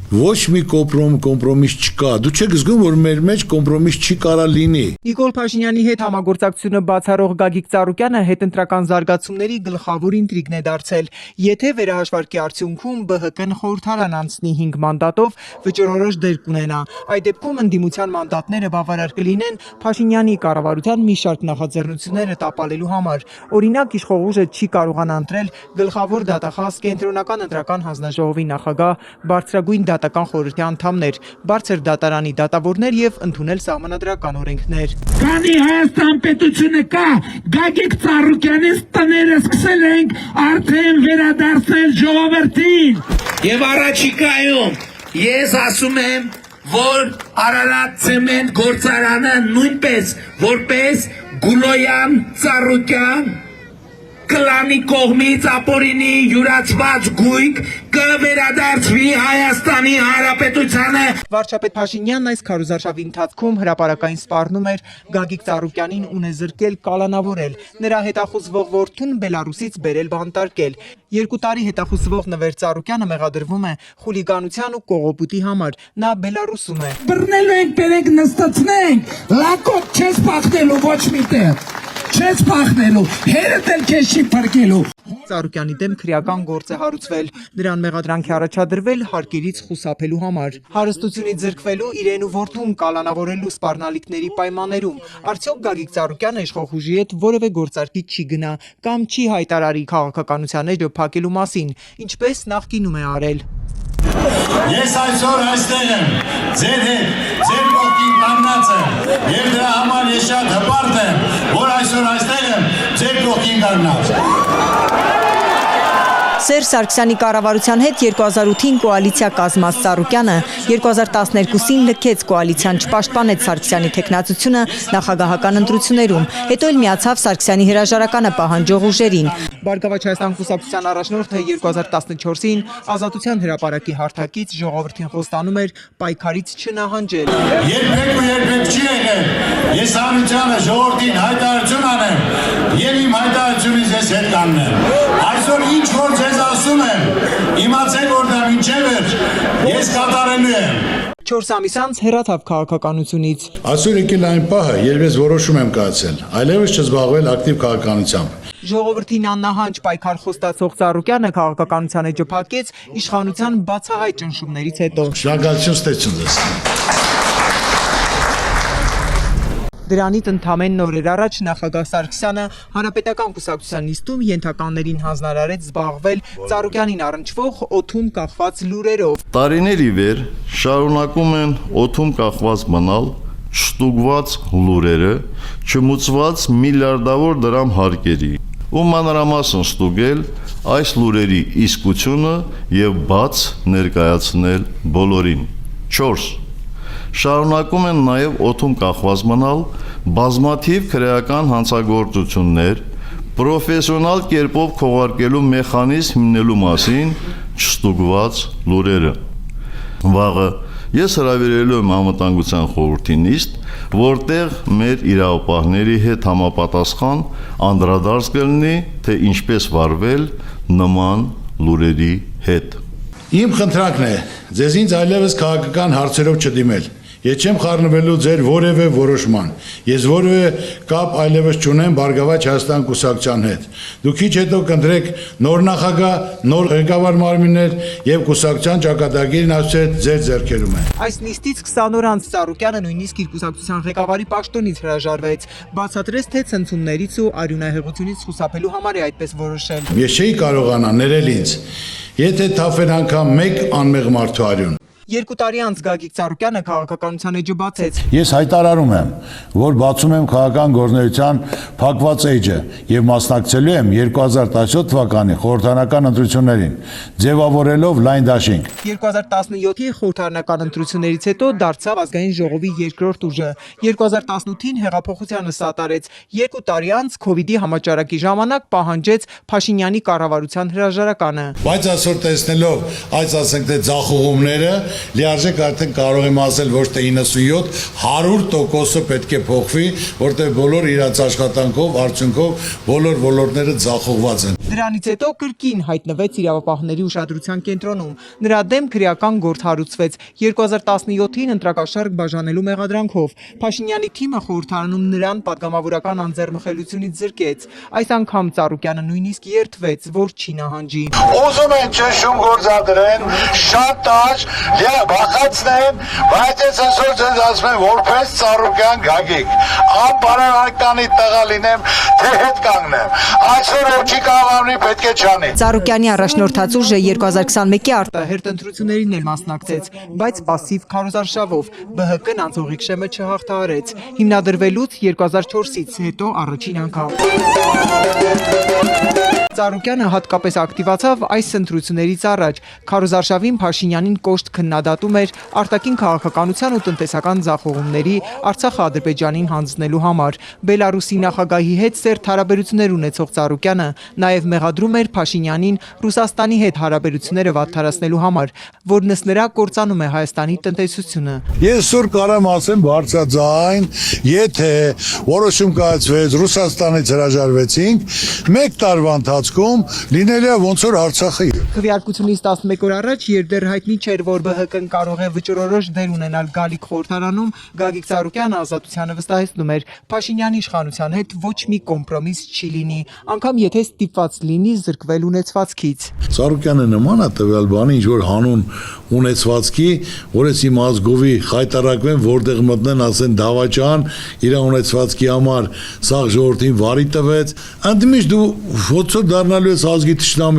Ոչ մի կոմպրոմիս չկա։ Դու չեք զգում, որ մեր մեջ կոմպրոմիս չի կարա լինի։ Նիկոլ Փաշինյանի հետ համագործակցությունը բացառող Գագիկ Ծառուկյանը հետընտրական զարգացումների գլխավոր ինտրիգն է դարձել։ Եթե վերահաշվարկի արդյունքում ԲՀԿ-ն խորհրդարան անցնի 5 մանդատով, վճռորոշ դեր կունենա։ Այդ դեպքում ընդդիմության մանդատները բավարար կլինեն Փաշինյանի կառավարության մի շարք նախաձեռնությունները տապալելու համար։ Օրինակ, իշխող ուժը չի կարողանա ընտրել գլխավոր դատախազ Կենտրոնական ընտրական հանձնաժողովի նախագահ, բարձրագույն դատական խորհրդի անդամներ, բարձր դատարանի դատավորներ եւ ընդունել սահմանադրական օրենքներ։ Քանի Հայաստան պետությունը կա, Գագիկ Ծառուկյանից տները սկսել ենք արդեն վերադարձնել ժողովրդին։ Եվ առաջիկայում ես ասում եմ, որ Արարատ ցեմենտ գործարանը նույնպես որպես Գուլոյան Ծառուկյան կլանի կողմից ապօրինի յուրացված գույք կվերադարձվի Հայաստանի Հանրապետությանը։ Վարչապետ Փաշինյանն այս քարոզարշավի ընթացքում հրապարակային սպառնում էր Գագիկ Ծառուկյանին ունեզրկել, կալանավորել, նրա հետախուզվող որդուն Բելարուսից բերել բանտարկել։ 2 տարի հետախուզվող Նվեր Ծառուկյանը մեղադրվում է խուլիգանության ու կողոպուտի համար։ Նա Բելարուսում է։ Բռնելու ենք, բերենք նստացնենք, լակոտ չես պախնելու ոչ միտեղ։ Չես պախնելու, հերդ էլ քեզ չի փրկելու։ Ծառուկյանի դեմ քրեական գործ է հարուցվել, նրան մեղադրանք է առաջադրվել հարկերից խուսափելու համար, հարստությունից զրկվելու, իրեն ու որդուն կալանավորելու սպառնալիքների պայմաններում։ Արդյոք Գագիկ Ծառուկյանը իշխող ուժի հետ որևէ գործարքի չի գնա կամ չի հայտարարի քաղաքականության էջը փակելու մասին, ինչպես նախկինում է արել։ Ես այսօր այստեղ եմ, ձեր հետ, ձեր կողքին կանգնած եմ, եւ դրա համար ես շատ հպարտ եմ, որ այսօր այստեղ եմ, ձեր կողքին կանգնած։ Սերժ Սարգսյանի կառավարության հետ 2008-ին կոալիցիա կազմած Ծառուկյանը 2012-ին լքեց կոալիցիան, չպաշտպանեց Սարգսյանի թեկնածությունը նախագահական ընտրություններում, հետո էլ միացավ Սարգսյանի հրաժարականը պահանջող ուժերին։ Բարգավաճ Հայաստան կուսակցության առաջնորդը 2014-ին Ազատության հրապարակի հարթակից ժողովրդին խոստանում էր պայքարից չնահանջել։ Երբեք ու երբեք չի եղել, ես հանրությանը ժողովրդին հայտարարություն անեմ եւ իմ հայտարարությունից ես հետ կանգնեմ։ Այսօր ինչ որ ձեզ ասում եմ, իմացեք որ դա մինչև վերջ ես կատարելու եմ։ 4 ամիս անց հեռացավ քաղաքականությունից։ Այսօր եկել այն պահը, երբ ես որոշում եմ կայացել, այլևս չզբաղվել ակտիվ քաղաքականությամբ։ Ժողովրդին աննահանջ պայքար խոստացող Ծառուկյանը քաղաքականության էջը փակեց իշխանության բացահայտ ճնշումներից հետո։ Շնորհակալություն ստեցում ձեզ։ Դրանից ընդամենը նորեր առաջ նախագահ Սարգսյանը հանրապետական կուսակցության նիստում ենթականներին հանձնարարեց զբաղվել Ծառուկյանին առնչվող օդում կախված լուրերով։ Տարիներ ի վեր շարունակում են օդում կախված մնալ չստուգված լուրերը, չմուծված միլիարդավոր դրամ հարկերի ու մանրամասն ստուգել այս լուրերի իսկությունը եւ բաց ներկայացնել բոլորին։ 4. Շարունակում են նաև օդում կախված մնալ բազմաթիվ քրեական հանցագործություններ, պրոֆեսիոնալ կերպով քողարկելու մեխանիզմ հիմնելու մասին չստուգված լուրերը։ Վաղը ես հրավիրելու եմ անվտանգության խորհրդի նիստ, որտեղ մեր իրավապահների հետ համապատասխան անդրադարձ կլինի, թե ինչպես վարվել նման լուրերի հետ։ Իմ խնդրանքն է, ձեզ ինձ այլևս քաղաքական հարցերով չդիմել։ Ես չեմ խառնվելու ձեր որևէ որոշման։ Ես որևէ կապ այլևս չունեմ Բարգավաճ Հայաստան կուսակցության հետ։ Դուք քիչ հետո կընտրեք նոր նախագահ, նոր ղեկավար մարմիններ եւ կուսակցության ճակատագիրն ասել ձեր ձեռքերում է։ Այս նիստից 20 օր անց Ծառուկյանը նույնիսկ իր կուսակցության ղեկավարի պաշտոնից հրաժարվեց, բացատրեց, թե ցնցումներից ու արյունահեղությունից խուսափելու համար է այդպես որոշել։ Ես չէի կարողանա ներել ինձ, եթե թափեր անգամ մեկ անմեղ մարդու արյուն։ 2 տարի անց Գագիկ Ծառուկյանը քաղաքականության էջը բացեց։ Ես հայտարարում եմ, որ բացում եմ քաղաքական գործունեության փակված էջը եւ մասնակցելու եմ 2017 թվականի խորհրդարանական ընտրություններին, ձևավորելով լայն դաշինք։ 2017-ի խորհրդարանական ընտրություններից հետո դարձավ ազգային ժողովի երկրորդ ուժը։ 2018-ին հեղափոխությանը սատարեց։ 2 տարի անց COVID-ի համաճարակի ժամանակ պահանջեց Փաշինյանի կառավարության հրաժարականը։ Բայց այսօր տեսնելով այս ասենք թե ձախողումները լիարժեք արդեն կարող եմ ասել ոչ թե 97-100%-ը պետք է փոխվի, որտեղ բոլոր իրաց աշխատանքով, արդյունքով բոլոր ոլորտները ձախողված են։ Դրանից հետո կրկին հայտնվեց իրավապահների ուշադրության կենտրոնում։ Նրա դեմ քրեական գործ հարուցվեց 2017-ին ընտրակաշառք բաժանելու մեղադրանքով։ Փաշինյանի թիմը խորհրդարանում նրան պատգամավորական անձեռնխելությունից զրկեց։ Այս անգամ Ծառուկյանը նույնիսկ երդվեց, որ չի նահանջի։ Ուզում են ճնշում գործադրեն, շատ տաճ, բախացնեն, բայց ես այսօր ձեզ ասում եմ, որպես Ծառուկյան Գագիկ, անբարոյականի տղա լինեմ, թե հետ կանգնեմ։ Այսօր որ չի կաղավնի, պետք է չանի։ Ծառուկյանի առաջնորդած ուժը 2021-ի Արտահերտ ընտրություններին էլ մասնակցեց, բայց պասիվ քարոզարշավով ԲՀԿ-ն անցողիկ շեմը չհաղթահարեց։ Հիմնադրվելուց 2004-ից հետո առաջին անգամ։ Ծառուկյանը հատկապես ակտիվացավ այս ընտրություններից առաջ։ Քարոզարշավին Փաշինյանին կոշտ քննադատում էր արտաքին քաղաքականության ու տնտեսական ձախողումների Արցախը Ադրբեջանին հանձնելու համար։ Բելարուսի նախագահի հետ սերտ հարաբերություններ ունեցող Ծառուկյանը նաև մեղադրում էր Փաշինյանին Ռուսաստանի հետ հարաբերությունները վատթարացնելու համար, որն ըստ նրա կործանում է Հայաստանի տնտեսությունը։ Ես սուր կարամ ասեմ բարձրաձայն, եթե որոշում կայացվեց Ռուսաստանից հրաժարվեցինք, 1 տարվա ընթացքում լինել է ոնց որ Արցախը։ Քվեարկությունից 11 օր առաջ, երբ դեռ հայտնի չէր, որ ԲՀԿ-ն կարող է վճռորոշ դեր ունենալ գալիք խորհրդարանում, Գագիկ Ծառուկյանը ազատությանը վստահեցնում էր, Փաշինյանի իշխանության հետ ոչ մի կոմպրոմիս չի լինի, անգամ եթե ստիպված լինի զրկվել ունեցվածքից։ Ծառուկյանը նման է տվյալ բանի, ինչ որ հանուն ունեցվածքի, որ ես իմ ազգովի խայտարակվեն, որտեղ մտնեն, ասեն դավաճան, իր ունեցվածքի համար սաղ ժողովրդին վարի տվեց, ընդմիշտ դու ոնց որ դառնալու ես ազգի թշնամի։